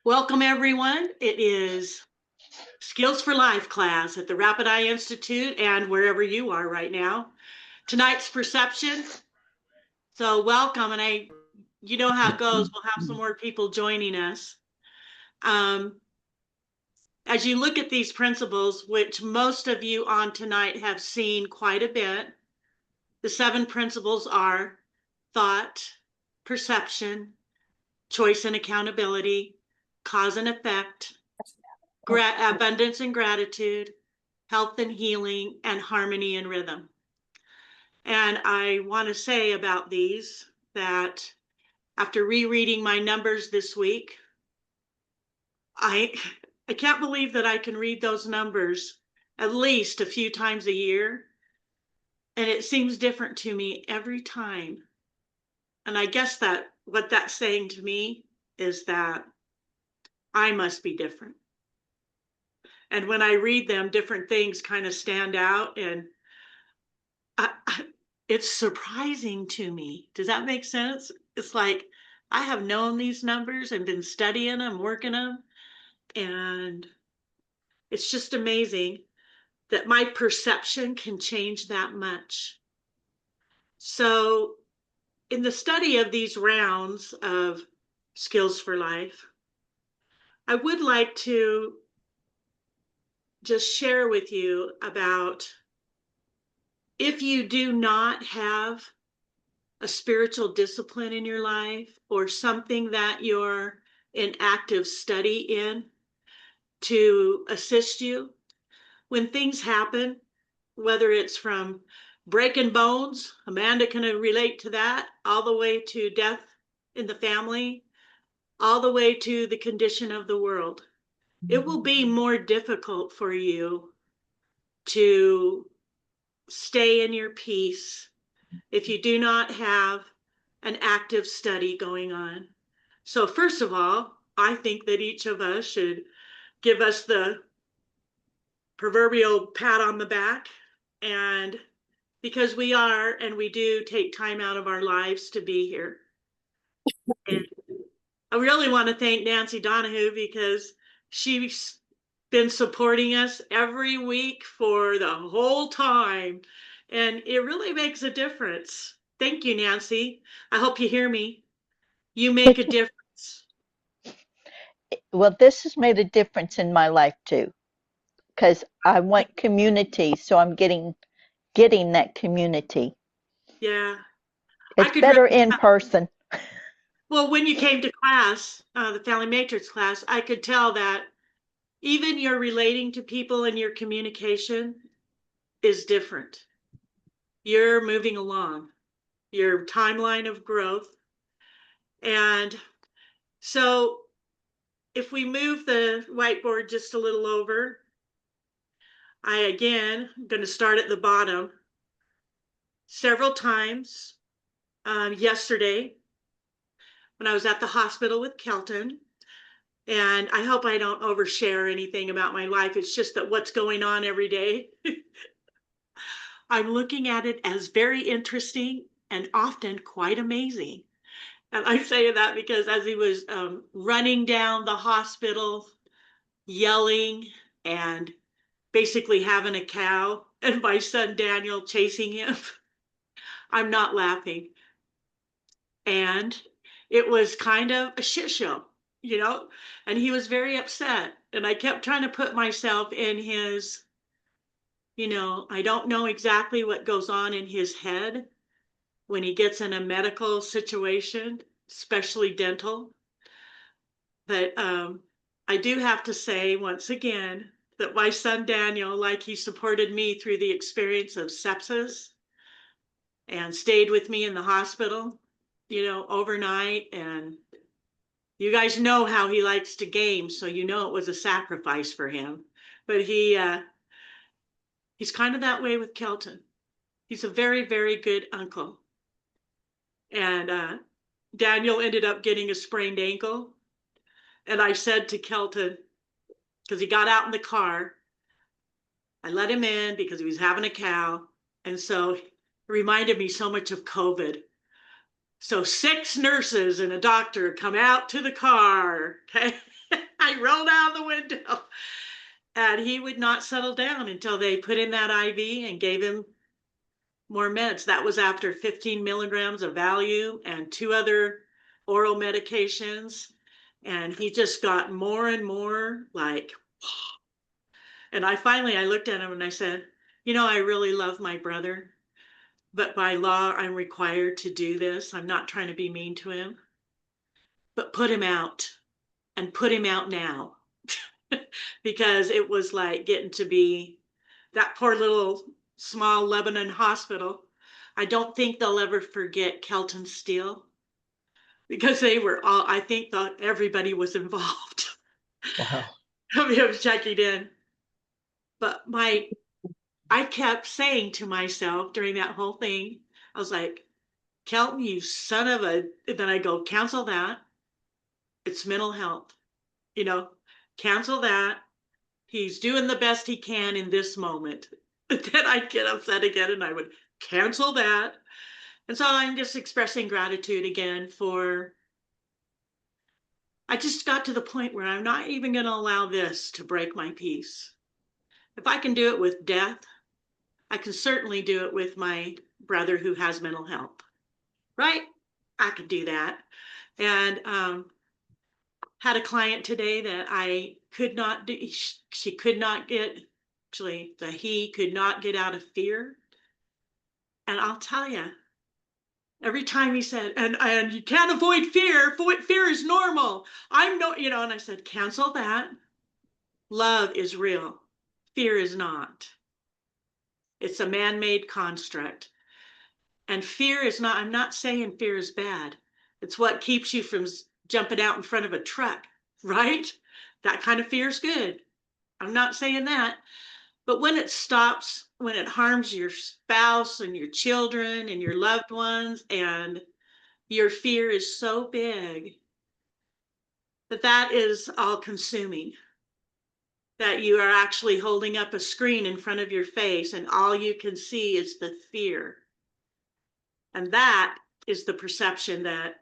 Welcome, everyone. It is Skills for Life class at the Rapid Eye Institute and wherever you are right now. Tonight's perception. So welcome, and you know how it goes. We'll have some more people joining us. As you look at these principles, which most of you on tonight have seen quite a bit, the 7 principles are thought, perception, choice and accountability, cause and effect, abundance and gratitude, health and healing, and harmony and rhythm. And I want to say about these that after rereading my numbers this week, I can't believe that I can read those numbers at least a few times a year. And it seems different to me every time. And I guess that what that's saying to me is that I must be different. And when I read them, different things kind of stand out, and it's surprising to me. Does that make sense? It's like I have known these numbers and been studying them, working them, and it's just amazing that my perception can change that much. So in the study of these rounds of Skills for Life, I would like to just share with you about if you do not have a spiritual discipline in your life or something that you're in active study in to assist you when things happen, whether it's from breaking bones, Amanda can relate to that, all the way to death in the family, all the way to the condition of the world. It will be more difficult for you to stay in your peace if you do not have an active study going on. So first of all, I think that each of us should give us the proverbial pat on the back, and because we are and we do take time out of our lives to be here. And I really want to thank Nancy Donahue because she's been supporting us every week for the whole time, and it really makes a difference. Thank you, Nancy. I hope you hear me. You make a difference. Well, this has made a difference in my life too, because I want community, so I'm getting that community. Yeah, I It's could better really in person. well, when you came to class, the Family Matrix class, I could tell that even your relating to people and your communication is different. You're moving along your timeline of growth. And so if we move the whiteboard just a little over, I again, I'm going to start at the bottom. Several times yesterday, when I was at the hospital with Kelton, and I hope I don't overshare anything about my life. It's just that what's going on every day, I'm looking at it as very interesting and often quite amazing. And I say that because as he was running down the hospital, yelling and basically having a cow, and my son Daniel chasing him, I'm not laughing. And it was kind of a shit show, you know, and he was very upset. And I kept trying to put myself in his, I don't know exactly what goes on in his head when he gets in a medical situation, especially dental. But I do have to say once again that my son Daniel, like he supported me through the experience of sepsis and stayed with me in the hospital, overnight. And you guys know how he likes to game, so you know it was a sacrifice for him. But he's kind of that way with Kelton. He's a very, very good uncle. And Daniel ended up getting a sprained ankle. And I said to Kelton, because he got out in the car, I let him in because he was having a cow. And so it reminded me so much of COVID. So 6 nurses and a doctor come out to the car. Okay. I rolled out the window. And he would not settle down until they put in that IV and gave him more meds. That was after 15 milligrams of Valium and 2 other oral medications. And he just got more and more like, and I looked at him and I said, you know, I really love my brother, but by law, I'm required to do this. I'm not trying to be mean to him, but put him out and put him out now. Because it was like getting to be that poor little small Lebanon hospital. I don't think they'll ever forget Kelton Steele because they were all, I think thought everybody was involved. Wow. I mean, I was checking in. But I kept saying to myself during that whole thing, I was like, Kelton, you son of a, and then I go, cancel that. It's mental health, you know, cancel that. He's doing the best he can in this moment. But then I'd get upset again and I would cancel that. And so I'm just expressing gratitude again for, I just got to the point where I'm not even going to allow this to break my peace. If I can do it with death, I can certainly do it with my brother who has mental health, right? I could do that. And had a client today that I could not do, she could not get, actually, he could not get out of fear. And I'll tell you, every time he said, and you can't avoid fear, fear is normal. I'm no, you know, and I said, cancel that. Love is real. Fear is not. It's a man-made construct. And fear is not, I'm not saying fear is bad. It's what keeps you from jumping out in front of a truck, right? That kind of fear is good. I'm not saying that. But when it stops, when it harms your spouse and your children and your loved ones, and your fear is so big that that is all consuming, that you are actually holding up a screen in front of your face and all you can see is the fear. And that is the perception that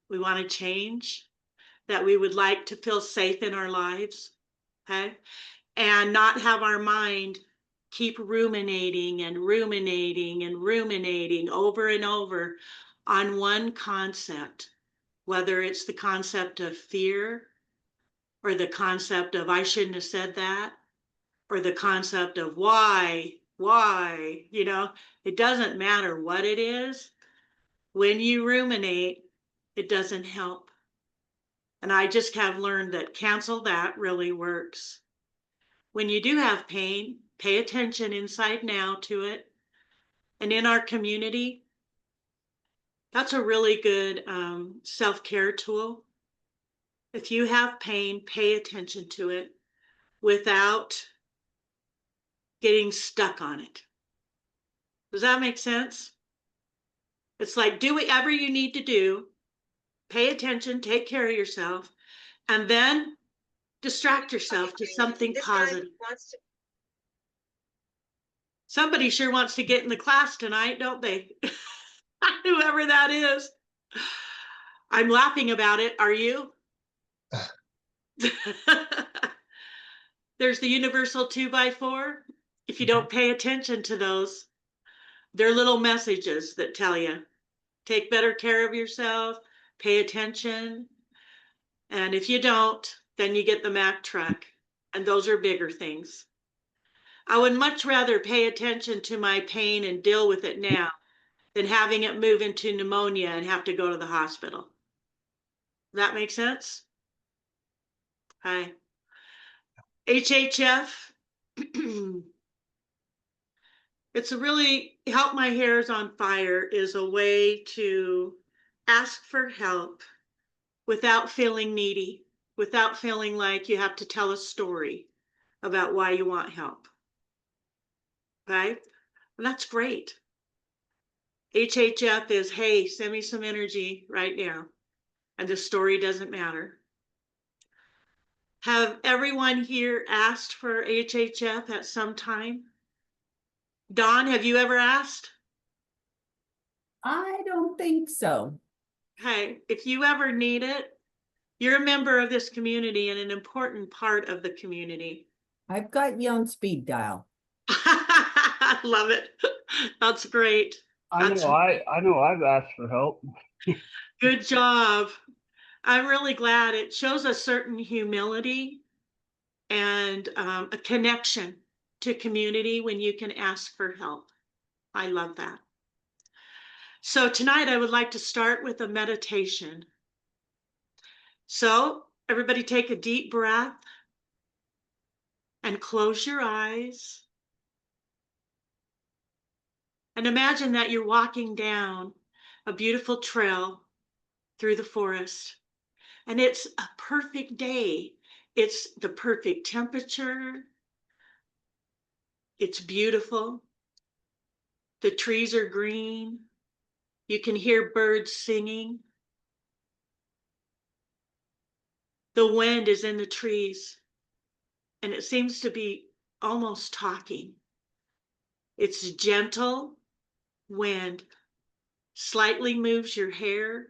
we want to change, that we would like to feel safe in our lives, okay? And not have our mind keep ruminating and ruminating and ruminating over and over on one concept, whether it's the concept of fear or the concept of I shouldn't have said that, or the concept of why, you know, it doesn't matter what it is. When you ruminate, it doesn't help. And I just have learned that cancel that really works. When you do have pain, pay attention inside now to it. And in our community, that's a really good self-care tool. If you have pain, pay attention to it without getting stuck on it. Does that make sense? It's like, do whatever you need to do, pay attention, take care of yourself, and then distract yourself to something positive. Somebody sure wants to get in the class tonight, don't they? Whoever that is. I'm laughing about it. Are you? There's the universal 2x4. If you don't pay attention to those, they're little messages that tell you, take better care of yourself, pay attention. And if you don't, then you get the Mack truck. And those are bigger things. I would much rather pay attention to my pain and deal with it now than having it move into pneumonia and have to go to the hospital. Does that make sense? Hi. HHF. It's a really help my hair's on fire is a way to ask for help without feeling needy, without feeling like you have to tell a story about why you want help. Okay? And that's great. HHF is, hey, send me some energy right now. And the story doesn't matter. Have everyone here asked for HHF at some time? Dawn, have you ever asked? I don't think so. Hey, if you ever need it, You're a member of this community and an important part of the community. I've got you on speed dial. I love it. That's great. That's I know I've asked for help. good job. I'm really glad. It shows a certain humility and a connection to community when you can ask for help. I love that. So tonight I would like to start with a meditation. So everybody take a deep breath and close your eyes. And imagine that you're walking down a beautiful trail through the forest. And it's a perfect day. It's the perfect temperature. It's beautiful. The trees are green. You can hear birds singing. The wind is in the trees, and it seems to be almost talking. It's gentle wind, slightly moves your hair,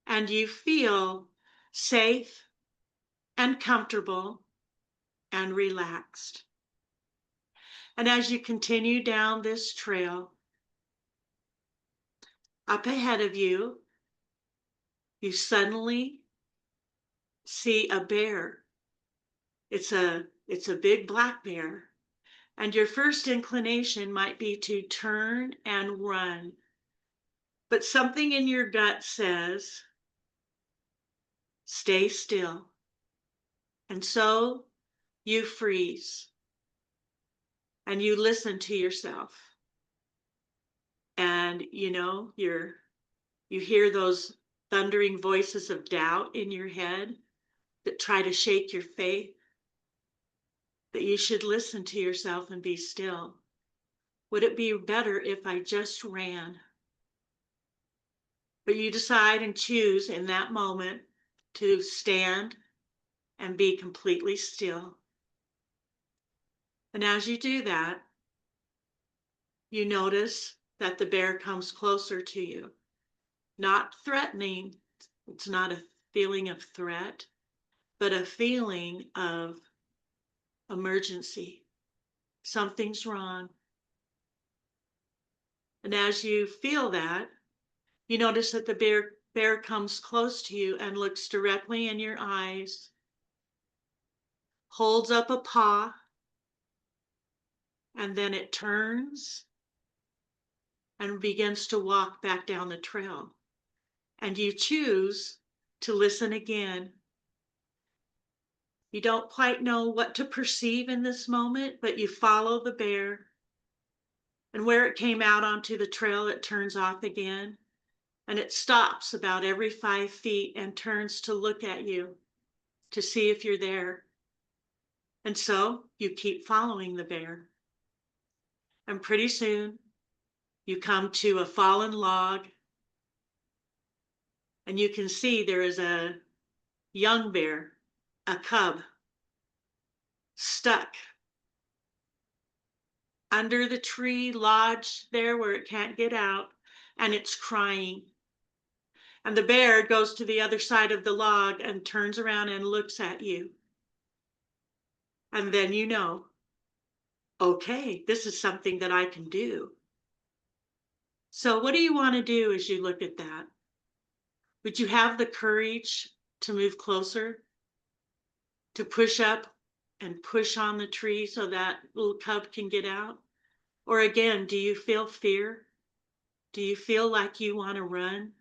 and you feel safe and comfortable and relaxed. And as you continue down this trail, up ahead of you, you suddenly see a bear. It's a big black bear. And your first inclination might be to turn and run. But something in your gut says, stay still. And so you freeze and you listen to yourself. And you hear those thundering voices of doubt in your head that try to shake your faith, that you should listen to yourself and be still. Would it be better if I just ran? But you decide and choose in that moment to stand and be completely still. And as you do that, you notice that the bear comes closer to you, not threatening. It's not a feeling of threat, but a feeling of emergency. Something's wrong. And as you feel that, you notice that the bear comes close to you and looks directly in your eyes, holds up a paw, and then it turns and begins to walk back down the trail. And you choose to listen again. You don't quite know what to perceive in this moment, but you follow the bear. And where it came out onto the trail, it turns off again. And it stops about every 5 feet and turns to look at you to see if you're there. And so you keep following the bear. And pretty soon you come to a fallen log, and you can see there is a young bear, a cub, stuck under the tree, lodged there where it can't get out, and it's crying. And the bear goes to the other side of the log and turns around and looks at you. And then you know, okay, this is something that I can do. So what do you want to do as you look at that? Would you have the courage to move closer, to push up and push on the tree so that little cub can get out? Or again, do you feel fear? Do you feel like you want to run?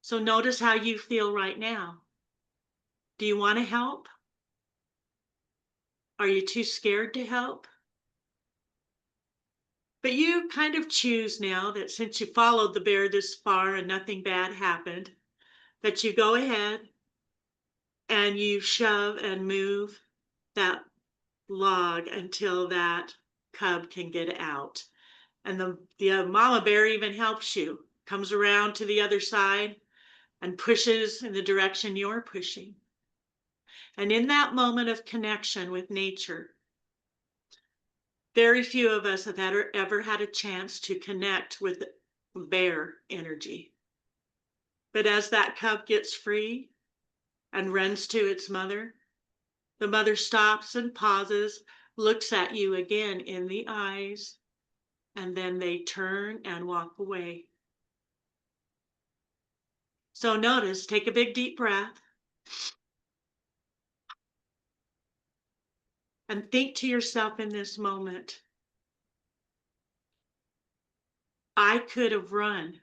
So notice how you feel right now. Do you want to help? Are you too scared to help? But you kind of choose now that since you followed the bear this far and nothing bad happened, that you go ahead and you shove and move that log until that cub can get out. And the mama bear even helps you, comes around to the other side and pushes in the direction you're pushing. And in that moment of connection with nature, very few of us have ever had a chance to connect with bear energy. But as that cub gets free and runs to its mother, the mother stops and pauses, looks at you again in the eyes, and then they turn and walk away. So notice, take a big deep breath and think to yourself in this moment, I could have run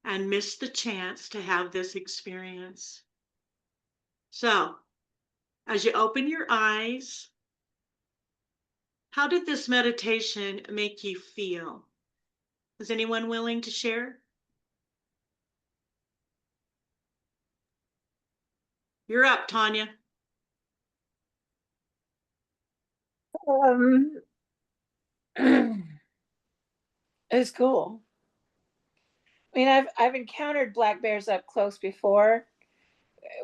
and missed the chance to have this experience. So, as you open your eyes, how did this meditation make you feel? Is anyone willing to share? You're up, Tanya. Um, it's cool. I mean, I've encountered black bears up close before.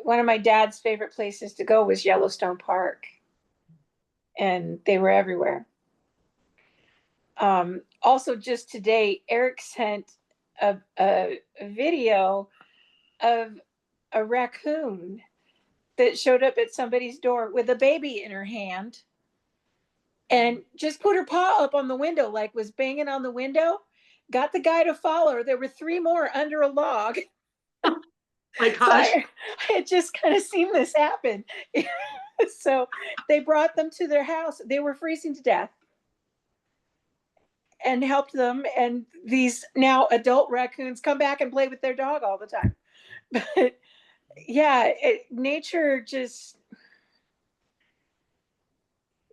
One of my dad's favorite places to go was Yellowstone Park, and they were everywhere. Also, just today, Eric sent a video of a raccoon that showed up at somebody's door with a baby in her hand and just put her paw up on the window, like was banging on the window, got the guy to follow her. There were 3 more under a log. My So gosh. I had just kind of seen this happen. So they brought them to their house. They were freezing to death and helped them. And these now adult raccoons come back and play with their dog all the time. But yeah, nature just,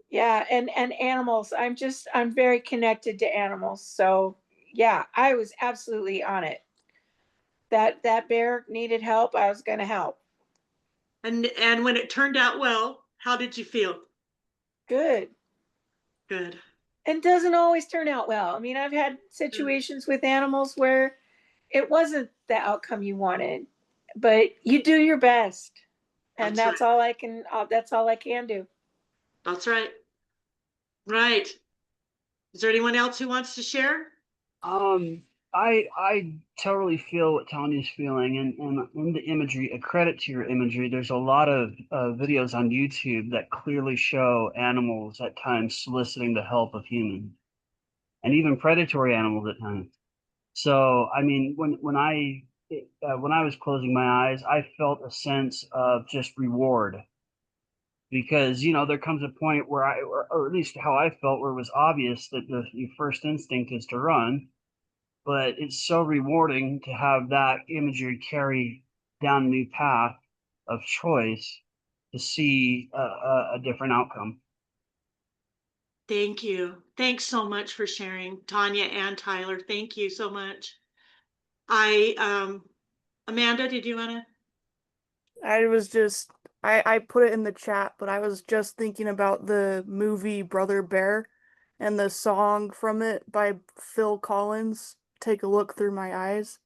yeah. And animals, I'm very connected to animals. So yeah, I was absolutely on it. That bear needed help. I was going to help. And when it turned out well, how did you feel? Good. Good. It doesn't always turn out well. I mean, I've had situations with animals where it wasn't the outcome you wanted, but you do your best. And That's that's all I can do. That's right. Right. Is there anyone else who wants to share? I totally feel what Tanya's feeling, and in the imagery, a credit to your imagery. There's a lot of videos on YouTube that clearly show animals at times soliciting the help of humans, and even predatory animals at times. So, I mean, when I was closing my eyes, I felt a sense of just reward because there comes a point where or at least how I felt, where it was obvious that your first instinct is to run, but it's so rewarding to have that imagery carry down a new path of choice to see a different outcome. Thank you. Thanks so much for sharing, Tanya and Tyler. Thank you so much. Amanda, did you want to? I put it in the chat, but I was just thinking about the movie Brother Bear and the song from it by Phil Collins, Take a Look Through My Eyes.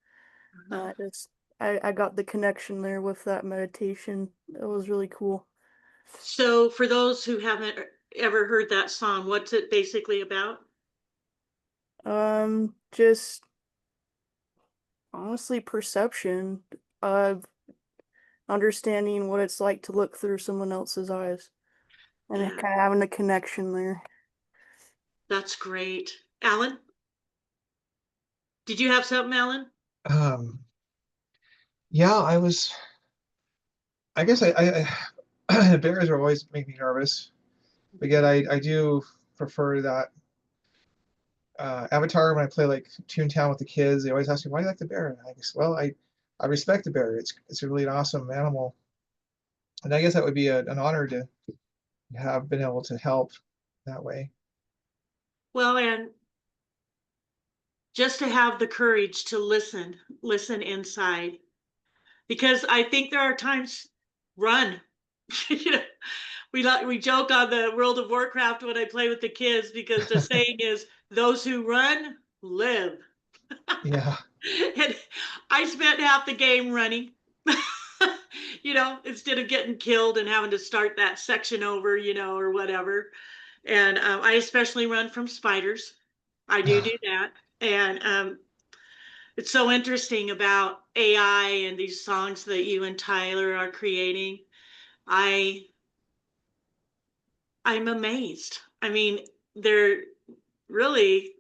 I got the connection there with that meditation. It was really cool. So for those who haven't ever heard that song, what's it basically about? Just honestly perception of understanding what it's like to look through someone else's eyes and Yeah. kind of having a connection there. That's great. Alan? Did you have something, Alan? Yeah, I guess the bears are always make me nervous, but yet I do prefer that Avatar. When I play like Toontown with the kids, they always ask me, why do you like the bear? And I guess, well, I respect the bear. It's really an awesome animal. And I guess that would be an honor to have been able to help that way. Well, and just to have the courage to listen inside, because I think there are times, run. We joke on the World of Warcraft when I play with the kids, because the saying is, those who run live. Yeah. And I spent half the game running, instead of getting killed and having to start that section over, or whatever. And I especially run from spiders. I do that. And It's so interesting about AI and these songs that you and Tyler are creating. I'm amazed. I mean, they're really,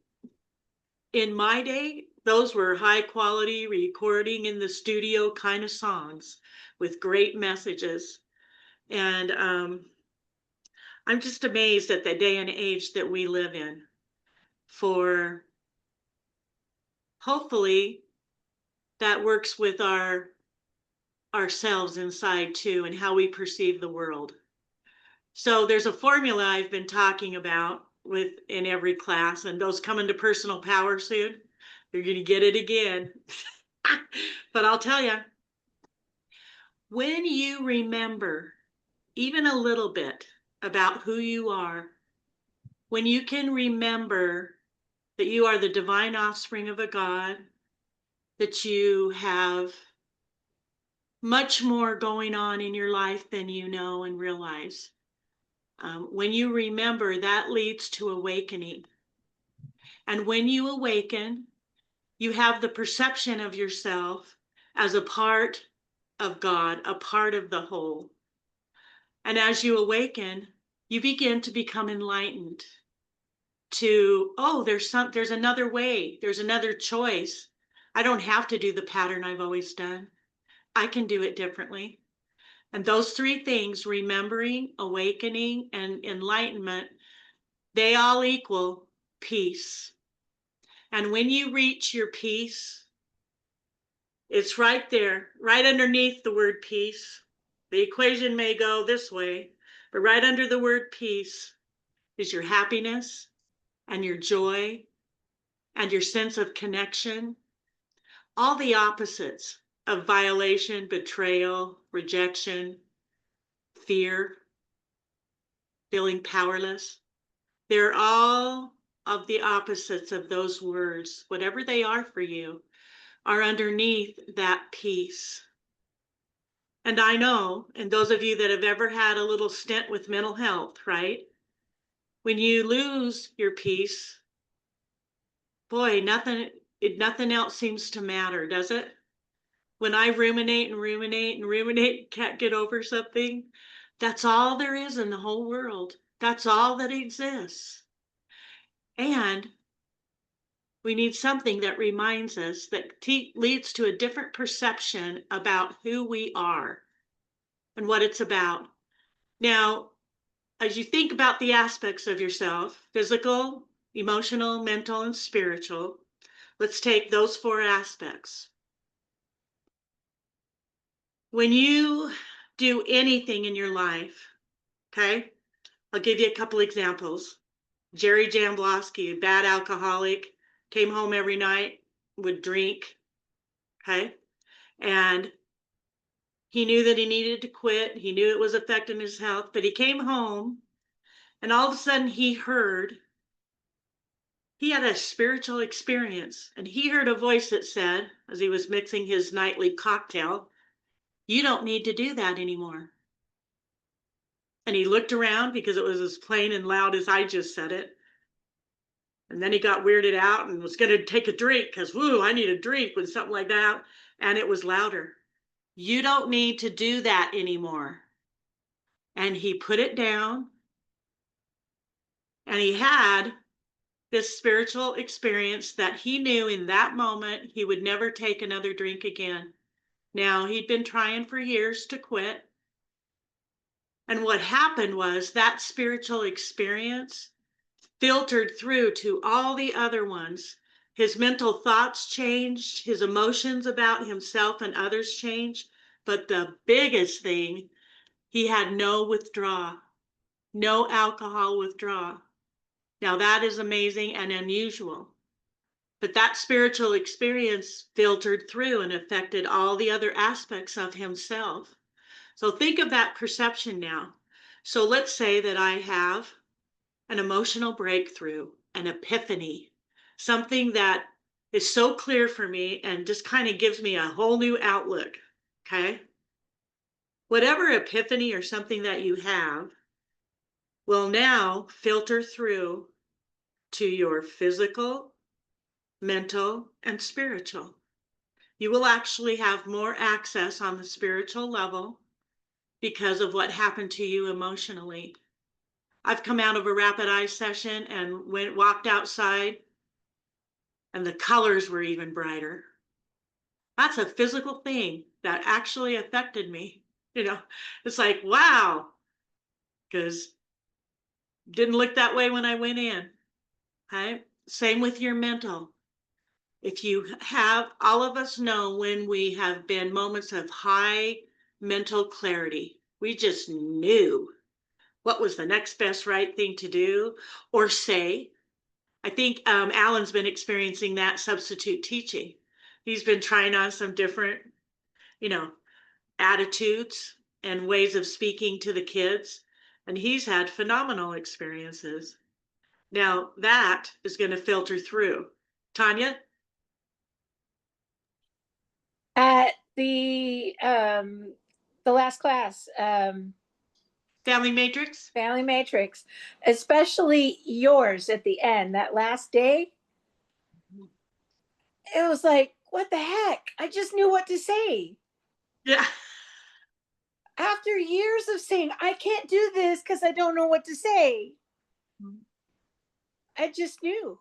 in my day, those were high quality recording in the studio kind of songs with great messages. And I'm just amazed at the day and age that we live in, for hopefully that works with ourselves inside too, and how we perceive the world. So there's a formula I've been talking about with in every class, and those coming to personal power soon, you're going to get it again. But I'll tell you, when you remember even a little bit about who you are, when you can remember that you are the divine offspring of a God, that you have much more going on in your life than you know and realize. When you remember, that leads to awakening. And when you awaken, you have the perception of yourself as a part of God, a part of the whole. And as you awaken, you begin to become enlightened to, oh, there's another way, there's another choice. I don't have to do the pattern I've always done. I can do it differently. And those three things, remembering, awakening, and enlightenment, they all equal peace. And when you reach your peace, it's right there, right underneath the word peace. The equation may go this way, but right under the word peace is your happiness and your joy and your sense of connection, all the opposites of violation, betrayal, rejection, fear, feeling powerless. They're all of the opposites of those words, whatever they are for you, are underneath that peace. And I know, and those of you that have ever had a little stint with mental health, right? When you lose your peace, boy, nothing else seems to matter, does it? When I ruminate and ruminate and ruminate, can't get over something, that's all there is in the whole world. That's all that exists. And we need something that reminds us, that leads to a different perception about who we are and what it's about. Now, as you think about the aspects of yourself, physical, emotional, mental, and spiritual, let's take those four aspects. When you do anything in your life, okay, I'll give you a couple examples. Jerry Jamblowski, a bad alcoholic, came home every night, would drink, okay, and he knew that he needed to quit. He knew it was affecting his health, but he came home, and all of a sudden he had a spiritual experience, and he heard a voice that said, as he was mixing his nightly cocktail, "You don't need to do that anymore." And he looked around because it was as plain and loud as I just said it. And then he got weirded out and was going to take a drink because, woo, I need a drink with something like that. And it was louder. "You don't need to do that anymore." And he put it down, and he had this spiritual experience that he knew in that moment he would never take another drink again. Now, he'd been trying for years to quit. And what happened was that spiritual experience filtered through to all the other ones. His mental thoughts changed, his emotions about himself and others changed. But the biggest thing, he had no withdrawal, no alcohol withdrawal. Now that is amazing and unusual. But that spiritual experience filtered through and affected all the other aspects of himself. So think of that perception now. So let's say that I have an emotional breakthrough, an epiphany, something that is so clear for me and just kind of gives me a whole new outlook, okay? Whatever epiphany or something that you have will now filter through to your physical, mental, and spiritual. You will actually have more access on the spiritual level because of what happened to you emotionally. I've come out of a rapid eye session and walked outside, and the colors were even brighter. That's a physical thing that actually affected me. It's like, wow, because didn't look that way when I went in. Okay. Same with your mental. If you have, all of us know when we have been moments of high mental clarity, we just knew what was the next best right thing to do or say. I think Alan's been experiencing that substitute teaching. He's been trying on some different, you know, attitudes and ways of speaking to the kids, and he's had phenomenal experiences. Now that is going to filter through. Tanya? At the last class, Family Matrix? Family Matrix, especially yours at the end, that last day, it was like, what the heck? I just knew what to say. Yeah. After years of saying, I can't do this because I don't know what to say, I just knew.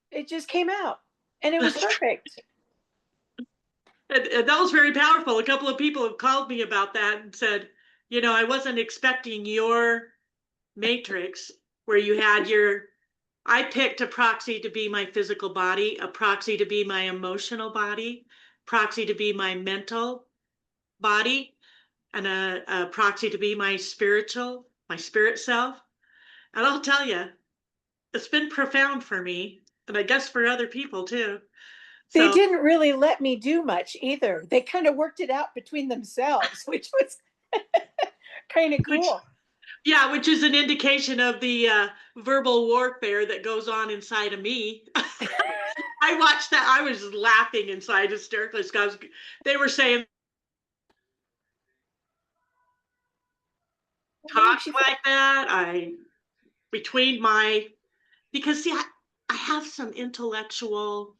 It just came out and it was perfect. And that was very powerful. A couple of people have called me about that and said, I wasn't expecting your matrix where you had I picked a proxy to be my physical body, a proxy to be my emotional body, proxy to be my mental body, and a proxy to be my spirit self. And I'll tell you, it's been profound for me, and I guess for other people too. They So, didn't really let me do much either. They kind of worked it out between themselves, which was kind of cool. which is an indication of the verbal warfare that goes on inside of me. I watched that. I was laughing inside hysterically because they were saying, talk like that. Because see, I have some intellectual,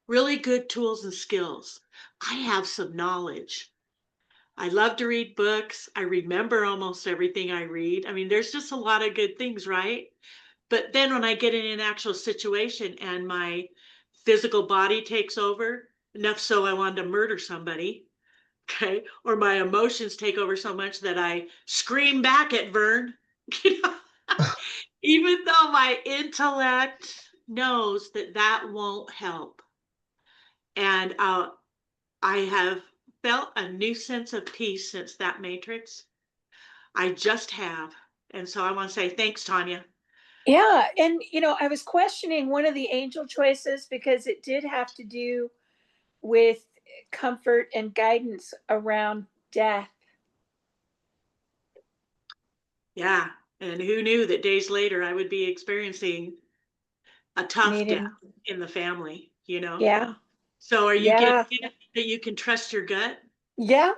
really good tools and skills. I have some knowledge. I love to read books. I remember almost everything I read. I mean, there's just a lot of good things, right? But then when I get in an actual situation and my physical body takes over, enough so I wanted to murder somebody, okay, or my emotions take over so much that I scream back at Vern, even though my intellect knows that that won't help. And I have felt a new sense of peace since that matrix. I just have. And so I want to say thanks, Tanya. Yeah. And, I was questioning one of the angel choices because it did have to do with comfort and guidance around death. Yeah. And who knew that days later I would be experiencing a tough death in the family, Yeah. So are you Yeah. getting that you can trust your gut? Yeah.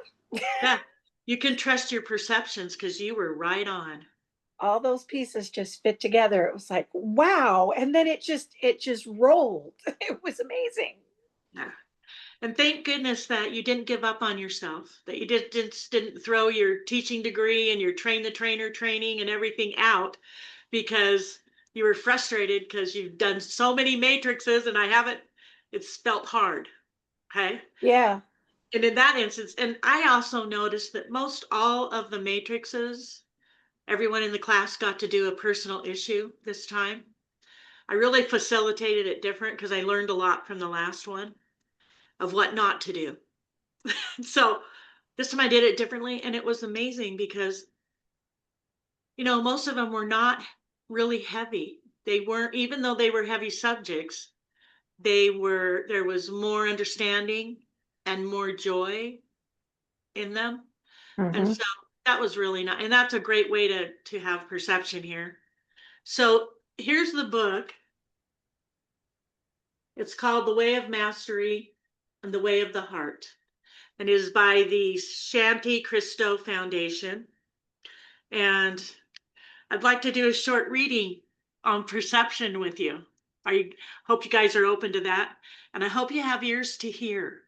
Yeah. You can trust your perceptions because you were right on. All those pieces just fit together. It was like, wow. And then it just rolled. It was amazing. Yeah. And thank goodness that you didn't give up on yourself, that you didn't throw your teaching degree and your train the trainer training and everything out because you were frustrated because you've done so many matrices and it's felt hard. Okay. Yeah. And in that instance, and I also noticed that most all of the matrices, everyone in the class got to do a personal issue this time. I really facilitated it different because I learned a lot from the last one of what not to do. So this time I did it differently, and it was amazing because, most of them were not really heavy. They weren't, even though they were heavy subjects, there was more understanding and more joy in them. And Mm-hmm. so that was really nice. And that's a great way to have perception here. So here's the book. It's called The Way of Mastery and the Way of the Heart. And it is by the Shanti Christo Foundation. And I'd like to do a short reading on perception with you. Hope you guys are open to that. And I hope you have ears to hear.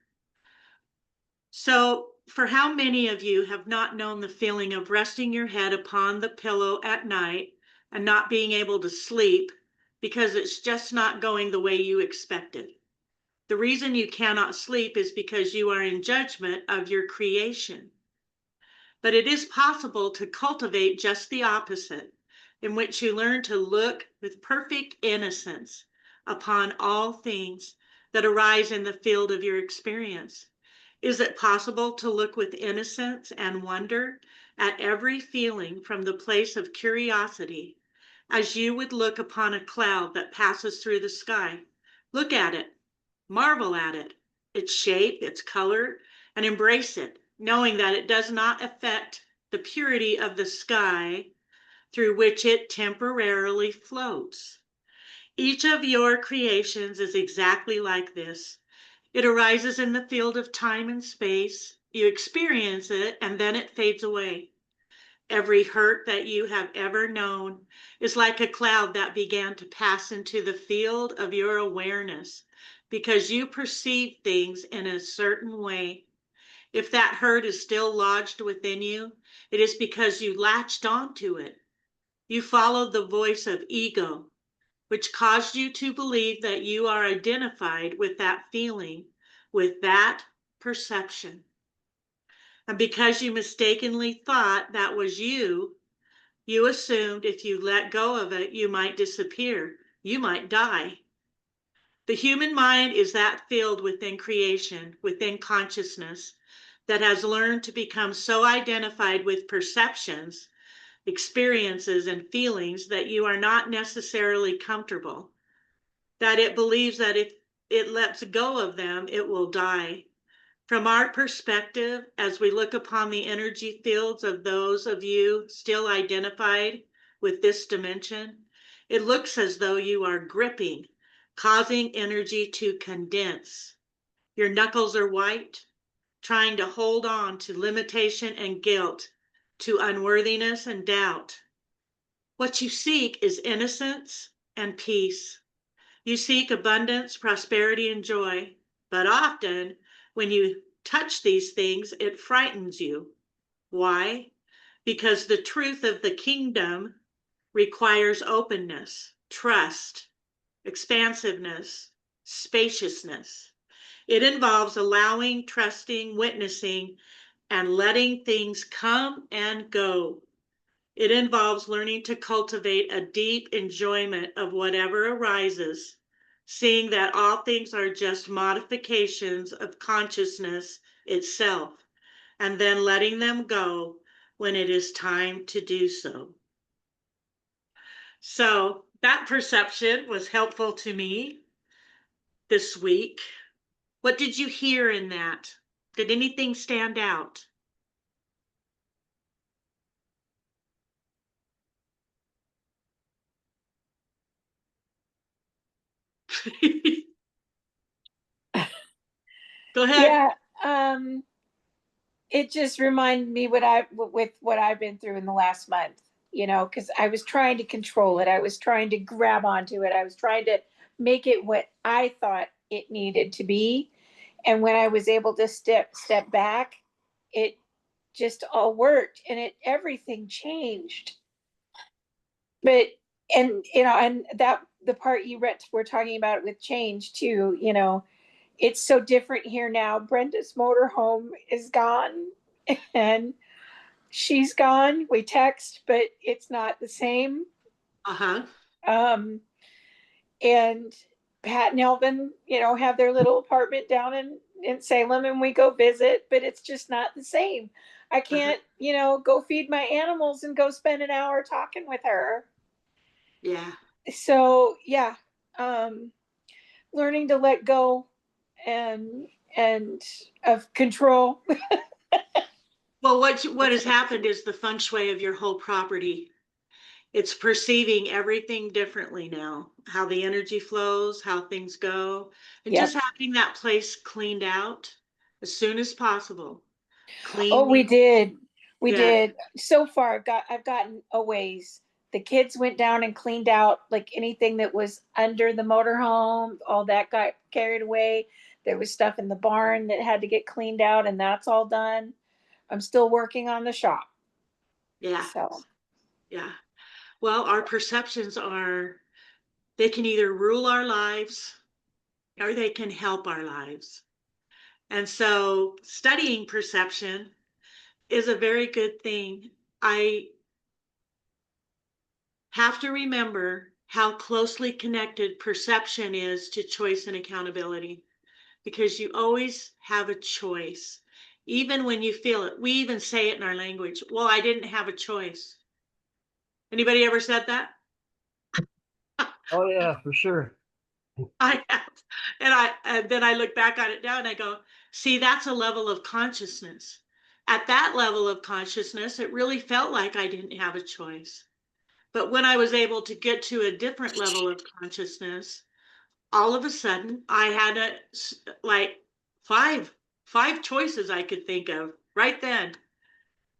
So, for how many of you have not known the feeling of resting your head upon the pillow at night and not being able to sleep because it's just not going the way you expected? The reason you cannot sleep is because you are in judgment of your creation. But it is possible to cultivate just the opposite, in which you learn to look with perfect innocence upon all things that arise in the field of your experience. Is it possible to look with innocence and wonder at every feeling from the place of curiosity, as you would look upon a cloud that passes through the sky? Look at it, marvel at it, its shape, its color, and embrace it, knowing that it does not affect the purity of the sky through which it temporarily floats. Each of your creations is exactly like this. It arises in the field of time and space. You experience it, and then it fades away. Every hurt that you have ever known is like a cloud that began to pass into the field of your awareness because you perceive things in a certain way. If that hurt is still lodged within you, it is because you latched onto it. You followed the voice of ego, which caused you to believe that you are identified with that feeling, with that perception. And because you mistakenly thought that was you, you assumed if you let go of it, you might disappear, you might die. The human mind is that field within creation, within consciousness, that has learned to become so identified with perceptions, experiences, and feelings that you are not necessarily comfortable, that it believes that if it lets go of them, it will die. From our perspective, as we look upon the energy fields of those of you still identified with this dimension, it looks as though you are gripping, causing energy to condense. Your knuckles are white, trying to hold on to limitation and guilt, to unworthiness and doubt. What you seek is innocence and peace. You seek abundance, prosperity, and joy. But often, when you touch these things, it frightens you. Why? Because the truth of the kingdom requires openness, trust, expansiveness, spaciousness. It involves allowing, trusting, witnessing, and letting things come and go. It involves learning to cultivate a deep enjoyment of whatever arises, seeing that all things are just modifications of consciousness itself, and then letting them go when it is time to do so. So that perception was helpful to me this week. What did you hear in that? Did anything stand out? Go ahead. Yeah. It just reminded me with what I've been through in the last month, because I was trying to control it. I was trying to grab onto it. I was trying to make it what I thought it needed to be. And when I was able to step back, it just all worked and everything changed. But and that the part you read, we're talking about with change too, it's so different here now. Brenda's motorhome is gone and she's gone. We text, but it's not the same. Uh-huh. And Pat and Elvin, have their little apartment down in Salem and we go visit, but it's just not the same. I can't, go feed my animals and go spend an hour talking with her. Yeah. So yeah, learning to let go and of control. Well, what has happened is the feng shui of your whole property. It's perceiving everything differently now, how the energy flows, how things go, and Yep. just having that place cleaned out as soon as possible. Oh, we Clean. did. We Yeah. did. So far, I've gotten a ways, the kids went down and cleaned out like anything that was under the motorhome. All that got carried away. There was stuff in the barn that had to get cleaned out, and that's all done. I'm still working on the shop. Yeah, So yeah. Well, our perceptions they can either rule our lives or they can help our lives. And so studying perception is a very good thing. I have to remember how closely connected perception is to choice and accountability, because you always have a choice, even when you feel it. We even say it in our language. Well, I didn't have a choice. Anybody ever said that? Oh yeah, for sure. I have. And then I look back on it now and I go, see, that's a level of consciousness. At that level of consciousness, it really felt like I didn't have a choice. But when I was able to get to a different level of consciousness, all of a sudden I had like five choices I could think of right then.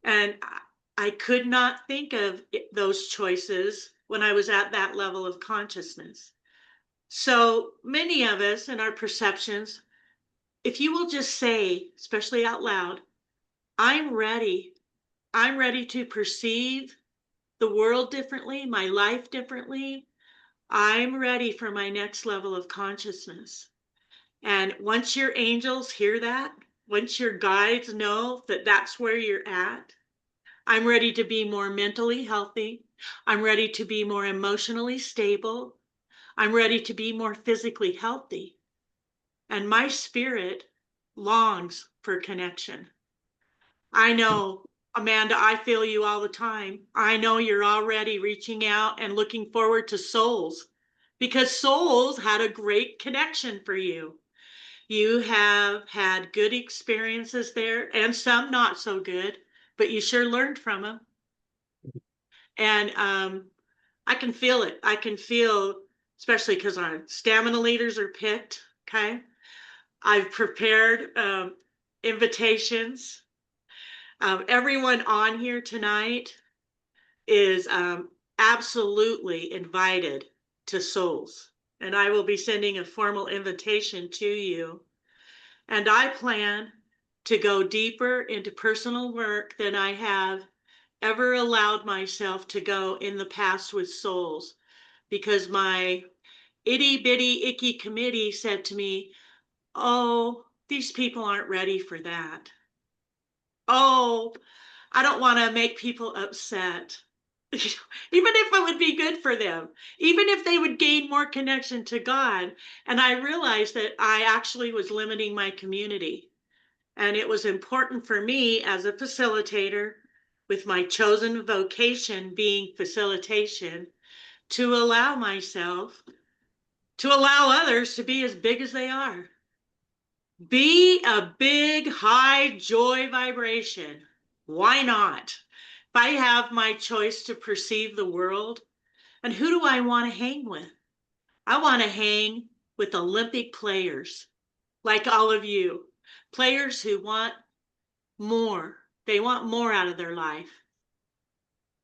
And I could not think of those choices when I was at that level of consciousness. So many of us in our perceptions, if you will just say, especially out loud, I'm ready. I'm ready to perceive the world differently, my life differently. I'm ready for my next level of consciousness. And once your angels hear that, once your guides know that that's where you're at, I'm ready to be more mentally healthy. I'm ready to be more emotionally stable. I'm ready to be more physically healthy. And my spirit longs for connection. I know, Amanda, I feel you all the time. I know you're already reaching out and looking forward to souls, because souls had a great connection for you. You have had good experiences there and some not so good, but you sure learned from them. And I can feel it. I can feel, especially because our stamina leaders are picked. Okay. I've prepared invitations. Everyone on here tonight is absolutely invited to Souls. And I will be sending a formal invitation to you. And I plan to go deeper into personal work than I have ever allowed myself to go in the past with souls, because my itty bitty icky committee said to me, oh, these people aren't ready for that. Oh, I don't want to make people upset. Even if it would be good for them, even if they would gain more connection to God. And I realized that I actually was limiting my community. And it was important for me as a facilitator, with my chosen vocation being facilitation, to allow myself to allow others to be as big as they are. Be a big, high joy vibration. Why not? If I have my choice to perceive the world, and who do I want to hang with? I want to hang with Olympic players like all of you, players who want more. They want more out of their life.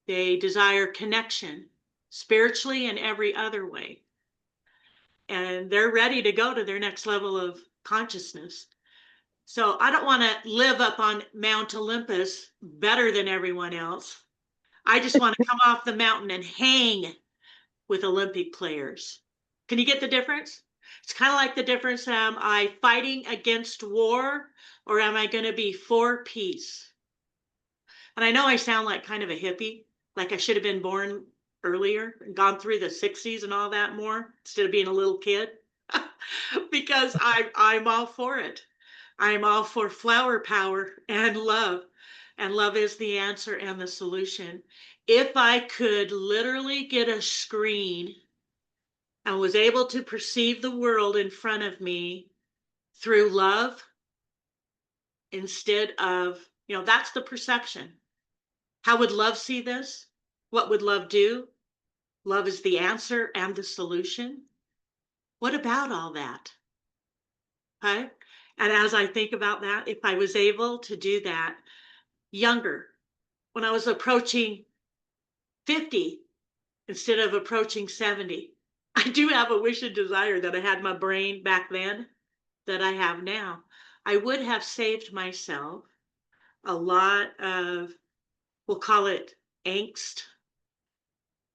They desire connection, spiritually and every other way. And they're ready to go to their next level of consciousness. So I don't want to live up on Mount Olympus better than everyone else. I just want to come off the mountain and hang with Olympic players. Can you get the difference? It's kind of like the difference, am I fighting against war or am I going to be for peace? And I know I sound like kind of a hippie, like I should have been born earlier and gone through the 60s and all that more instead of being a little kid, because I'm all for it. I'm all for flower power and love. And love is the answer and the solution. If I could literally get a screen and was able to perceive the world in front of me through love instead of, that's the perception. How would love see this? What would love do? Love is the answer and the solution. What about all that? Okay. And as I think about that, if I was able to do that younger, when I was approaching 50, instead of approaching 70. I do have a wish and desire that I had my brain back then that I have now. I would have saved myself a lot of, we'll call it angst.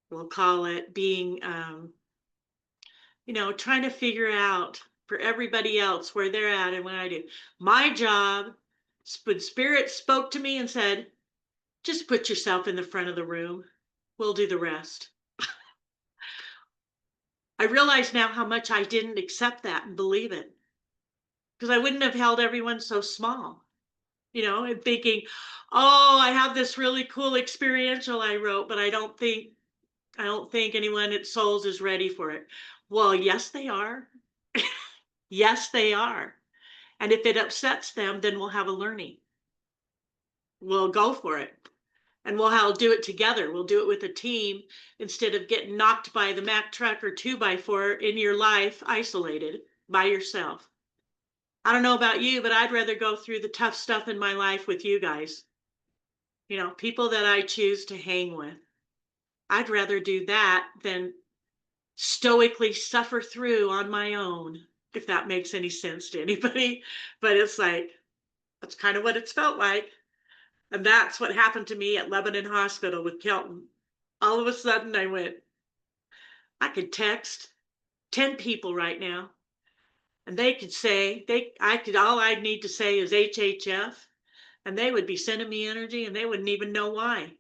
We'll call it being, trying to figure out for everybody else where they're at and what I do. My job, when Spirit spoke to me and said, just put yourself in the front of the room. We'll do the rest. I realize now how much I didn't accept that and believe it, because I wouldn't have held everyone so small, and thinking, oh, I have this really cool experiential I wrote, but I don't think anyone at Souls is ready for it. Well, yes, they are. Yes, they are. And if it upsets them, then we'll have a learning. We'll go for it. And we'll do it together. We'll do it with a team instead of getting knocked by the Mack truck or 2x4 in your life, isolated by yourself. I don't know about you, but I'd rather go through the tough stuff in my life with you guys. People that I choose to hang with. I'd rather do that than stoically suffer through on my own, if that makes any sense to anybody. But it's like, that's kind of what it's felt like. And that's what happened to me at Lebanon Hospital with Kelton. All of a sudden I went, I could text 10 people right now and they could say, all I'd need to say is HHF, and they would be sending me energy and they wouldn't even know why.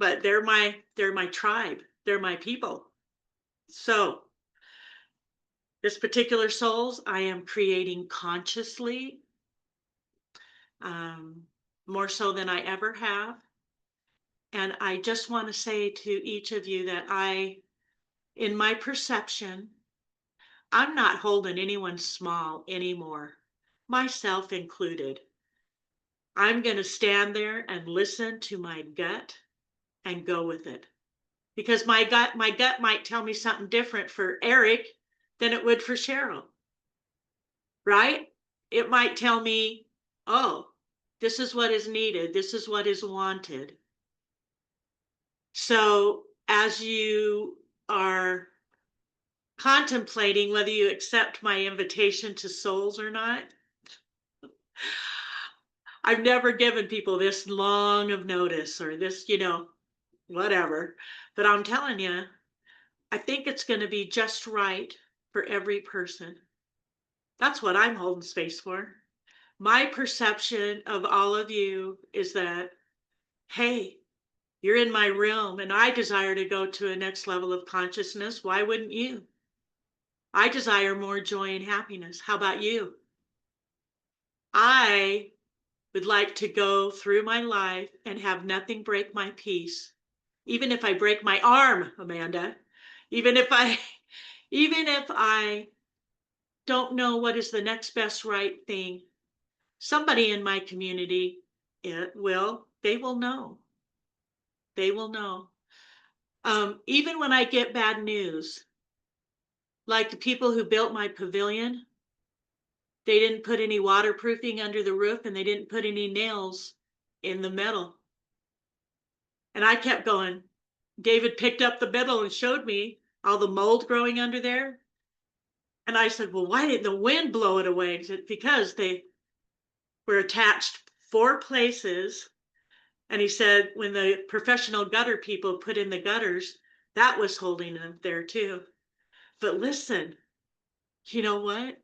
But they're my tribe. They're my people. So this particular Souls, I am creating consciously, more so than I ever have. And I just want to say to each of you that in my perception, I'm not holding anyone small anymore, myself included. I'm going to stand there and listen to my gut and go with it. Because my gut might tell me something different for Eric than it would for Cheryl. Right? It might tell me, oh, this is what is needed. This is what is wanted. So as you are contemplating whether you accept my invitation to Souls or not, I've never given people this long of notice or this, whatever. But I'm telling you, I think it's going to be just right for every person. That's what I'm holding space for. My perception of all of you is that, hey, you're in my realm and I desire to go to a next level of consciousness. Why wouldn't you? I desire more joy and happiness. How about you? I would like to go through my life and have nothing break my peace. Even if I break my arm, Amanda, even if I don't know what is the next best right thing, somebody in my community they will know. They will know. Even when I get bad news, like the people who built my pavilion, they didn't put any waterproofing under the roof and they didn't put any nails in the metal. And I kept going. David picked up the metal and showed me all the mold growing under there. And I said, well, why didn't the wind blow it away? He said, because they were attached 4 places. And he said, when the professional gutter people put in the gutters, that was holding them there too. But listen, you know what?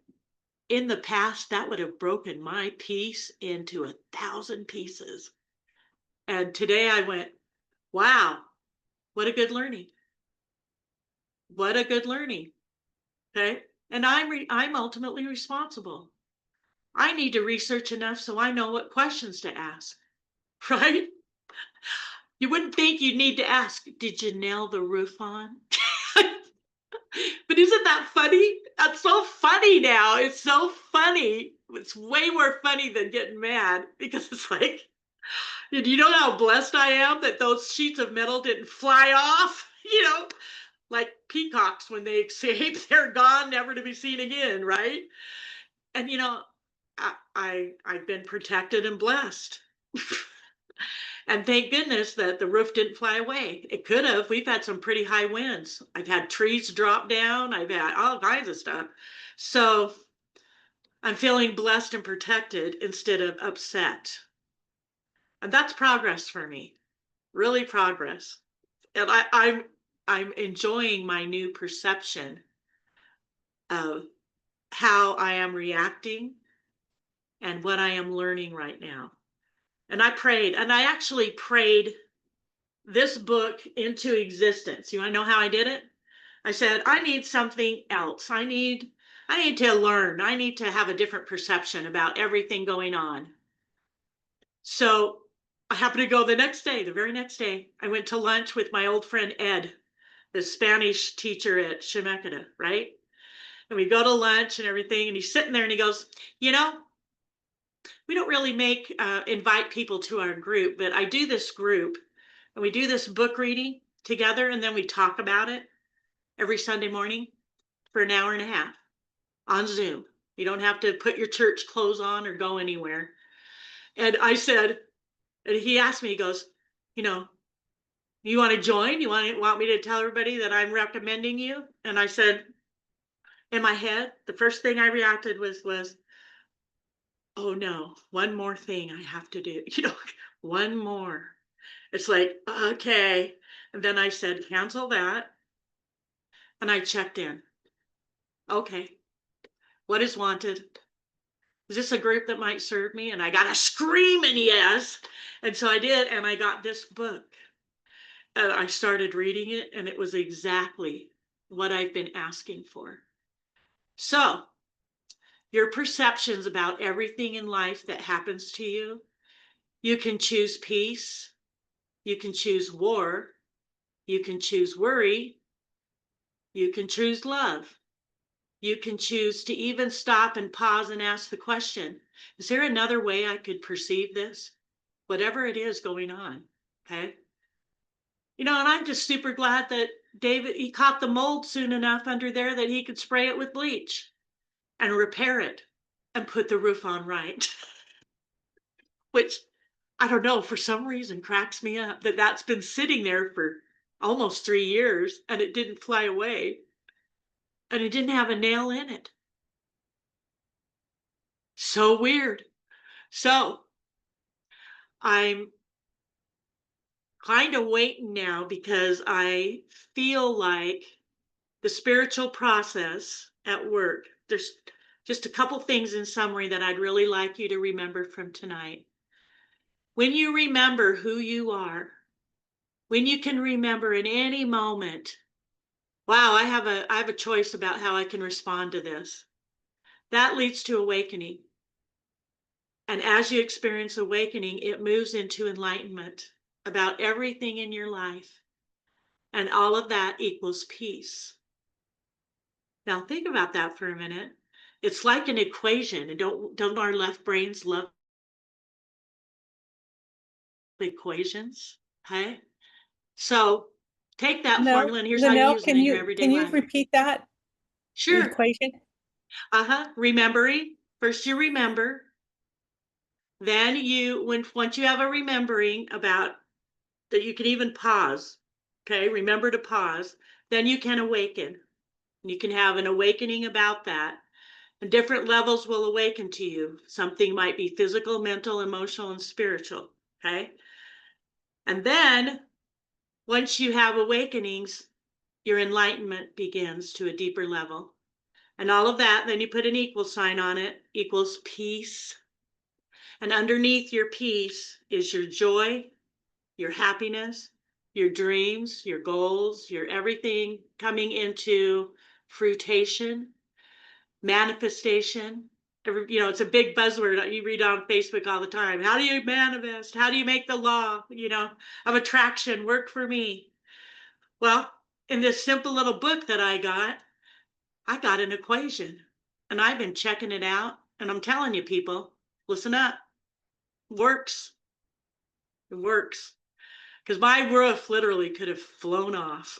In the past, that would have broken my piece into 1,000 pieces. And today I went, wow, what a good learning. What a good learning. Okay. And I'm ultimately responsible. I need to research enough so I know what questions to ask, right? You wouldn't think you'd need to ask, did you nail the roof on? But isn't that funny? That's so funny now. It's so funny. It's way more funny than getting mad, because it's like, did you know how blessed I am that those sheets of metal didn't fly off? Like peacocks when they escape, they're gone, never to be seen again, right? And I've been protected and blessed. And thank goodness that the roof didn't fly away. It could have. We've had some pretty high winds. I've had trees drop down. I've had all kinds of stuff. So I'm feeling blessed and protected instead of upset. And that's progress for me, really progress. And I'm enjoying my new perception of how I am reacting and what I am learning right now. And I prayed, and I actually prayed this book into existence. You want to know how I did it? I said, I need something else. I need to learn. I need to have a different perception about everything going on. So I happened to go the next day, the very next day, I went to lunch with my old friend Ed, the Spanish teacher at Chemeketa, right? And we go to lunch and everything, and he's sitting there and he goes, you know, we don't really invite people to our group, but I do this group and we do this book reading together, and then we talk about it every Sunday morning for an hour and a half on Zoom. You don't have to put your church clothes on or go anywhere. And I said, and he asked me, he goes, you know, you want to join? You want me to tell everybody that I'm recommending you? And I said, in my head, the first thing I reacted was, oh no, one more thing I have to do, one more. It's like, okay. And then I said, cancel that. And I checked in. Okay. What is wanted? Is this a group that might serve me? And I got a screaming yes. And so I did. And I got this book. And I started reading it, and it was exactly what I've been asking for. So your perceptions about everything in life that happens to you, you can choose peace. You can choose war. You can choose worry. You can choose love. You can choose to even stop and pause and ask the question, is there another way I could perceive this? Whatever it is going on, okay? And I'm just super glad that David, he caught the mold soon enough under there that he could spray it with bleach and repair it and put the roof on right. Which, I don't know, for some reason cracks me up that that's been sitting there for almost 3 years and it didn't fly away and it didn't have a nail in it. So weird. So I'm kind of waiting now because I feel like the spiritual process at work, there's just a couple things in summary that I'd really like you to remember from tonight. When you remember who you are, when you can remember in any moment, wow, I have a choice about how I can respond to this. That leads to awakening. And as you experience awakening, it moves into enlightenment about everything in your life. And all of that equals peace. Now think about that for a minute. It's like an equation. And don't our left brains love equations? Okay. So take that No, formula, and here's how you use it in your everyday can you life. repeat that Sure. equation? Remembering. First you remember. Then once you have a remembering about that, you can even pause. Okay, remember to pause. Then you can awaken. You can have an awakening about that. And different levels will awaken to you. Something might be physical, mental, emotional, and spiritual. Okay. And then once you have awakenings, your enlightenment begins to a deeper level. And all of that, then you put an equal sign on it, equals peace. And underneath your peace is your joy, your happiness, your dreams, your goals, your everything coming into fruition, manifestation. It's a big buzzword that you read on Facebook all the time. How do you manifest? How do you make the law, of attraction work for me? Well, in this simple little book that I got an equation, and I've been checking it out, and I'm telling you, people, listen up. Works. It works. Because my roof literally could have flown off.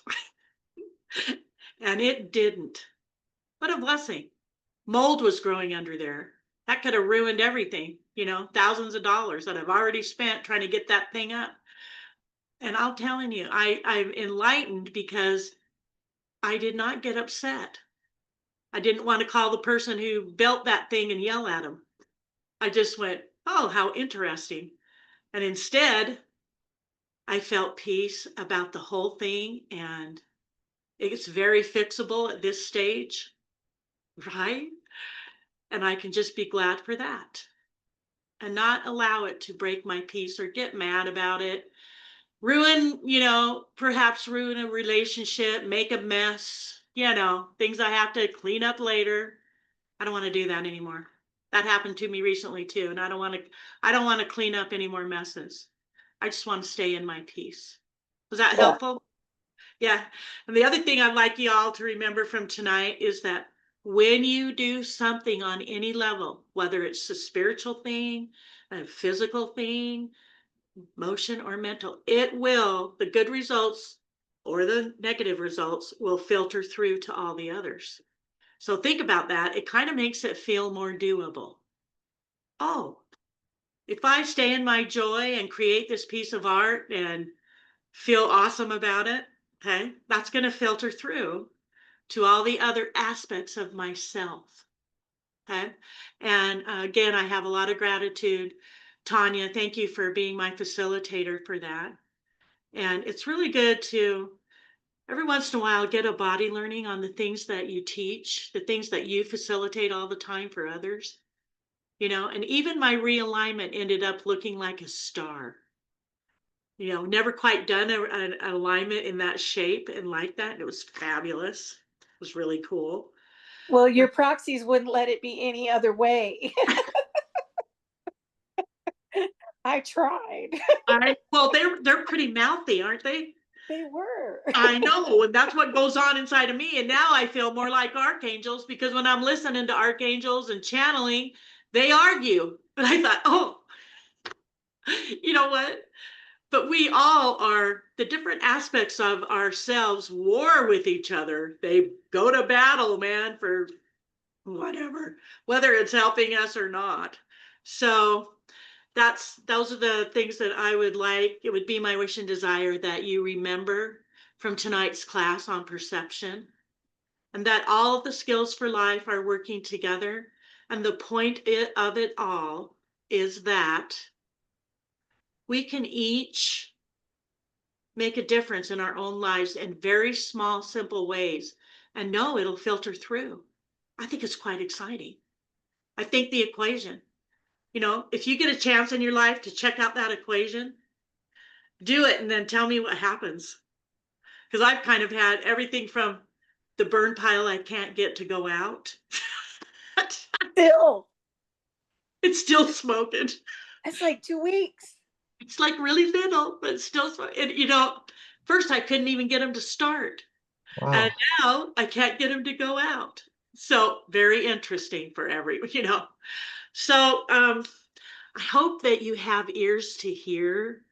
And it didn't. What a blessing. Mold was growing under there. That could have ruined everything, thousands of dollars that I've already spent trying to get that thing up. And I'm telling you, I'm enlightened because I did not get upset. I didn't want to call the person who built that thing and yell at him. I just went, oh, how interesting. And instead, I felt peace about the whole thing. And it's very fixable at this stage, right? And I can just be glad for that and not allow it to break my peace or get mad about it. Ruin, perhaps ruin a relationship, make a mess, things I have to clean up later. I don't want to do that anymore. That happened to me recently too. And I don't want to clean up any more messes. I just want to stay in my peace. Was that helpful? Yeah. And the other thing I'd like you all to remember from tonight is that when you do something on any level, whether it's a spiritual thing, a physical thing, motion or mental, the good results or the negative results will filter through to all the others. So think about that. It kind of makes it feel more doable. Oh, if I stay in my joy and create this piece of art and feel awesome about it, okay, that's going to filter through to all the other aspects of myself. Okay. And again, I have a lot of gratitude. Tanya, thank you for being my facilitator for that. And it's really good to every once in a while get a body learning on the things that you teach, the things that you facilitate all the time for others. And even my realignment ended up looking like a star. Never quite done an alignment in that shape and like that. It was fabulous. It was really cool. Well, your proxies wouldn't let it be any other way. I tried. Well, they're pretty mouthy, aren't they? They were. I know, and that's what goes on inside of me. And now I feel more like archangels because when I'm listening to archangels and channeling, they argue. And I thought, oh, you know what? But we all are the different aspects of ourselves war with each other. They go to battle, man, for whatever, whether it's helping us or not. So those are the things that I would like. It would be my wish and desire that you remember from tonight's class on perception, and that all of the skills for life are working together. And the point of it all is that we can each make a difference in our own lives in very small, simple ways. And no, it'll filter through. I think it's quite exciting. I think the equation, if you get a chance in your life to check out that equation, do it and then tell me what happens. Because I've kind of had everything from the burn pile I can't get to go out. Still. It's still smoking. It's like 2 weeks. It's like really little, but it's still smoking. And, first I couldn't even get them to start. Wow. And now I can't get them to go out. So very interesting for everyone, So I hope that you have ears to hear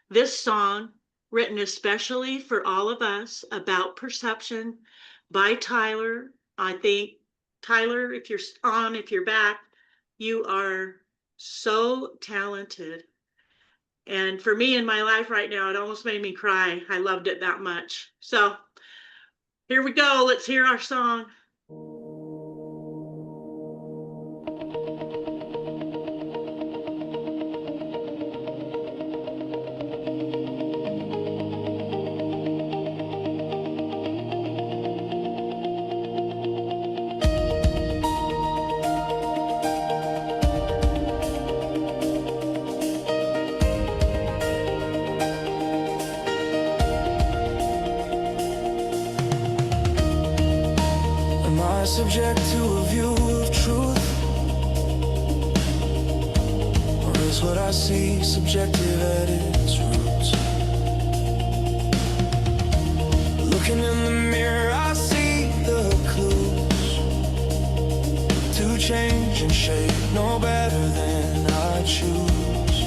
this song written especially for all of us about perception by Tyler. I think, Tyler, if you're back, you are so talented. And for me in my life right now, it almost made me cry. I loved it that much. So here we go. Let's hear our song. Subject to a view of truth, or is what I see subjective at its roots? Looking in the mirror, I see the clues to change and shape, no better than I choose.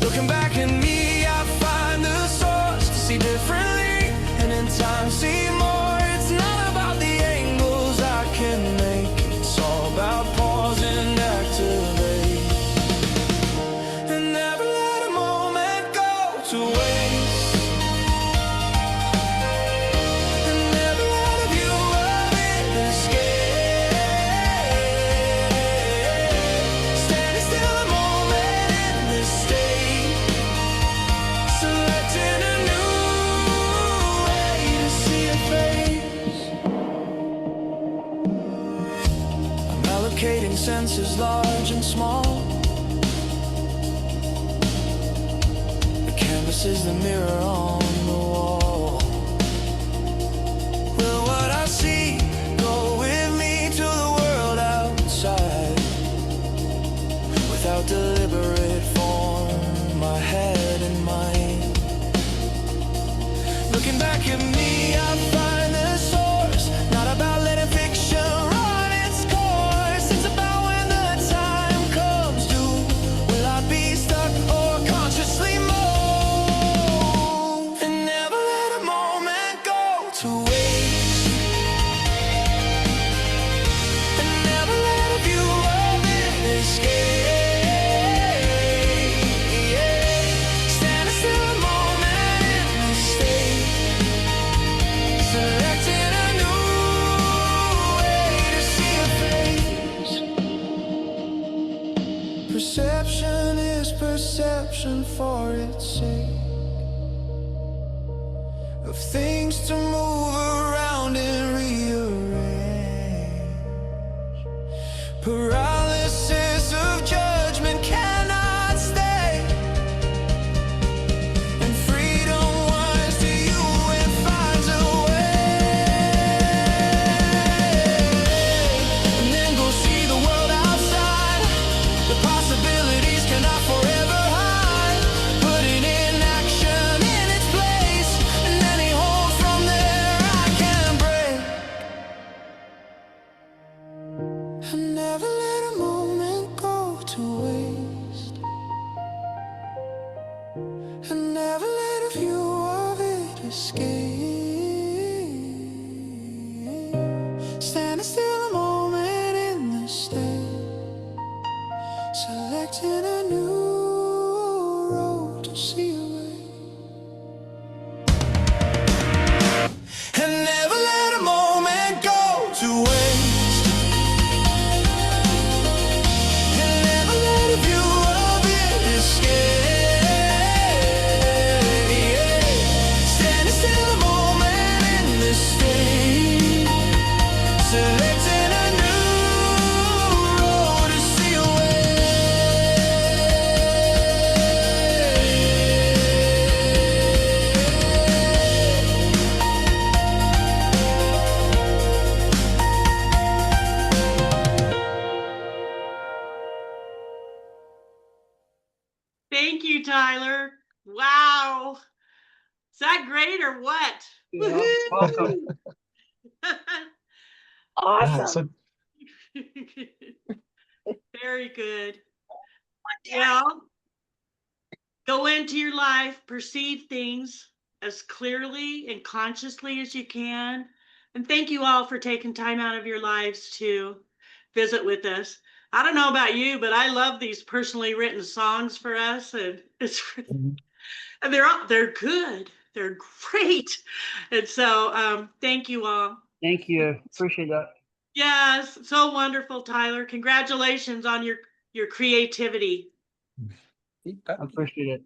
Looking back at me, I find the source to see differently, and in time see more. It's not about the angles I can make, it's all about pause suffocating senses large and small. The canvas is the mirror on the wall. Will what I see go with me to the world outside? Without deliberate form, my head and mind. Looking back at me, I find the source. Not about letting fiction run its course. It's about when the time comes to, will I be stuck or consciously move? And never let a moment go to waste. And never let a view of it escape. Standing still a moment in the state. Selecting a new way to see a face. Perception is perception for its sake. Of things to move around and rearrange. Paralysis of judgment cannot stay. And freedom wants to you and finds a way. And then go see the world outside. The possibilities cannot forever hide. Putting in action in its place. And any hold from there I can break. And never let a moment go to waste. And never let a view of it escape. Standing still a moment in the state. Selecting a new road to see a way. And never let a moment go to waste. And never let a view of it escape. Standing still a moment in the state. Selecting a new road to see a Thank you, Tyler. Wow. Is that great or what? Yeah, welcome. Awesome. So Very good. Well, go into your life, perceive things as clearly and consciously as you can. And thank you all for taking time out of your lives to visit with us. I don't know about you, but I love these personally written songs for us, and and they're good. They're great. And so thank you all. Thank you. Appreciate that. Yes, so wonderful, Tyler. Congratulations on your creativity. I appreciate it.